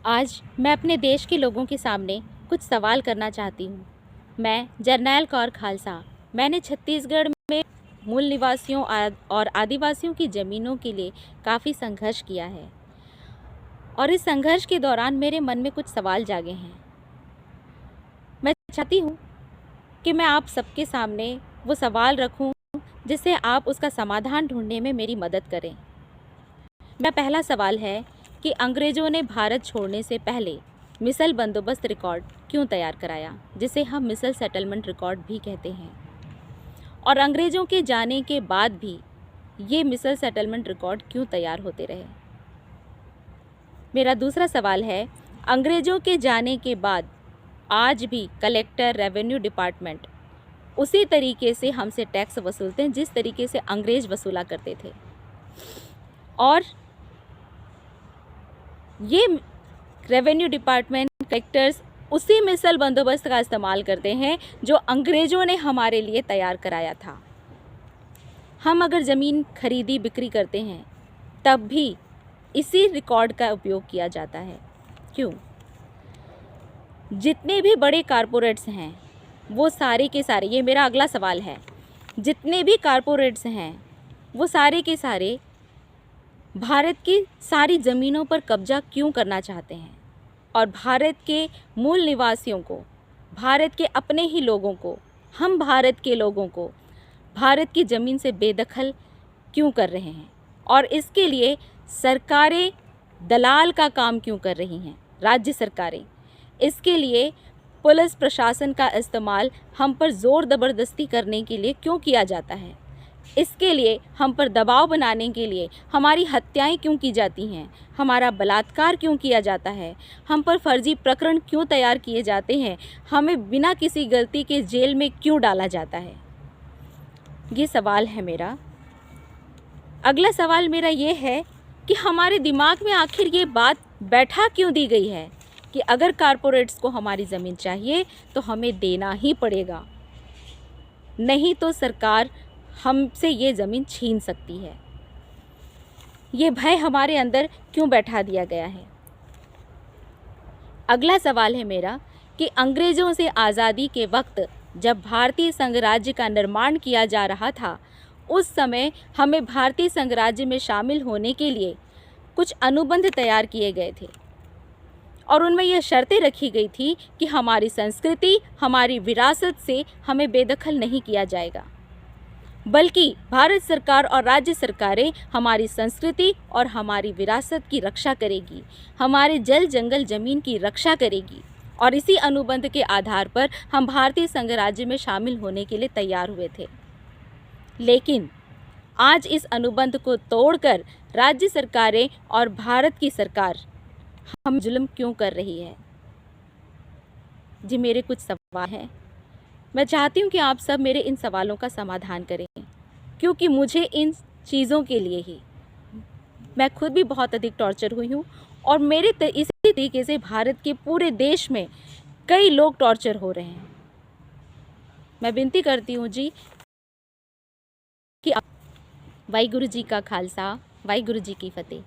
आज मैं अपने देश के लोगों के सामने कुछ सवाल करना चाहती हूँ। मैं जरनैल कौर खालसा। मैंने छत्तीसगढ़ में मूल निवासियों और आदिवासियों की ज़मीनों के लिए काफ़ी संघर्ष किया है और इस संघर्ष के दौरान मेरे मन में कुछ सवाल जागे हैं। मैं चाहती हूँ कि मैं आप सबके सामने वो सवाल रखूँ जिससे आप उसका समाधान ढूंढने में मेरी मदद करें। मेरा पहला सवाल है कि अंग्रेज़ों ने भारत छोड़ने से पहले मिसल बंदोबस्त रिकॉर्ड क्यों तैयार कराया, जिसे हम मिसल सेटलमेंट रिकॉर्ड भी कहते हैं, और अंग्रेज़ों के जाने के बाद भी ये मिसल सेटलमेंट रिकॉर्ड क्यों तैयार होते रहे। मेरा दूसरा सवाल है, अंग्रेज़ों के जाने के बाद आज भी कलेक्टर, रेवेन्यू डिपार्टमेंट उसी तरीके से हमसे टैक्स वसूलते हैं जिस तरीके से अंग्रेज़ वसूला करते थे, और ये रेवेन्यू डिपार्टमेंट कलेक्टर्स उसी मिसल बंदोबस्त का इस्तेमाल करते हैं जो अंग्रेज़ों ने हमारे लिए तैयार कराया था। हम अगर ज़मीन खरीदी बिक्री करते हैं तब भी इसी रिकॉर्ड का उपयोग किया जाता है। क्यों? जितने भी बड़े कारपोरेट्स हैं वो सारे के सारे, ये मेरा अगला सवाल है, जितने भी कारपोरेट्स हैं वो सारे के सारे भारत की सारी ज़मीनों पर कब्जा क्यों करना चाहते हैं, और भारत के मूल निवासियों को, भारत के अपने ही लोगों को, हम भारत के लोगों को भारत की ज़मीन से बेदखल क्यों कर रहे हैं, और इसके लिए सरकारें दलाल का काम क्यों कर रही हैं, राज्य सरकारें। इसके लिए पुलिस प्रशासन का इस्तेमाल हम पर ज़ोर ज़बरदस्ती करने के लिए क्यों किया जाता है, इसके लिए हम पर दबाव बनाने के लिए हमारी हत्याएं क्यों की जाती हैं, हमारा बलात्कार क्यों किया जाता है, हम पर फर्जी प्रकरण क्यों तैयार किए जाते हैं, हमें बिना किसी गलती के जेल में क्यों डाला जाता है। ये सवाल है मेरा। अगला सवाल मेरा ये है कि हमारे दिमाग में आखिर ये बात बैठा क्यों दी गई है कि अगर कारपोरेट्स को हमारी ज़मीन चाहिए तो हमें देना ही पड़ेगा, नहीं तो सरकार हमसे ये ज़मीन छीन सकती है। ये भय हमारे अंदर क्यों बैठा दिया गया है। अगला सवाल है मेरा कि अंग्रेज़ों से आज़ादी के वक्त जब भारतीय संघराज्य का निर्माण किया जा रहा था, उस समय हमें भारतीय संघराज्य में शामिल होने के लिए कुछ अनुबंध तैयार किए गए थे और उनमें यह शर्तें रखी गई थी कि हमारी संस्कृति, हमारी विरासत से हमें बेदखल नहीं किया जाएगा, बल्कि भारत सरकार और राज्य सरकारें हमारी संस्कृति और हमारी विरासत की रक्षा करेगी, हमारे जल जंगल ज़मीन की रक्षा करेगी, और इसी अनुबंध के आधार पर हम भारतीय संघराज्य में शामिल होने के लिए तैयार हुए थे। लेकिन आज इस अनुबंध को तोड़कर राज्य सरकारें और भारत की सरकार हम जुल्म क्यों कर रही है। जी, मेरे कुछ सवाल हैं। मैं चाहती हूँ कि आप सब मेरे इन सवालों का समाधान करें, क्योंकि मुझे इन चीज़ों के लिए ही मैं खुद भी बहुत अधिक टॉर्चर हुई हूँ, और मेरे इसी तरीके से भारत के पूरे देश में कई लोग टॉर्चर हो रहे हैं। मैं विनती करती हूँ जी कि वाहिगुरु जी का खालसा, वाहिगुरु जी की फतेह।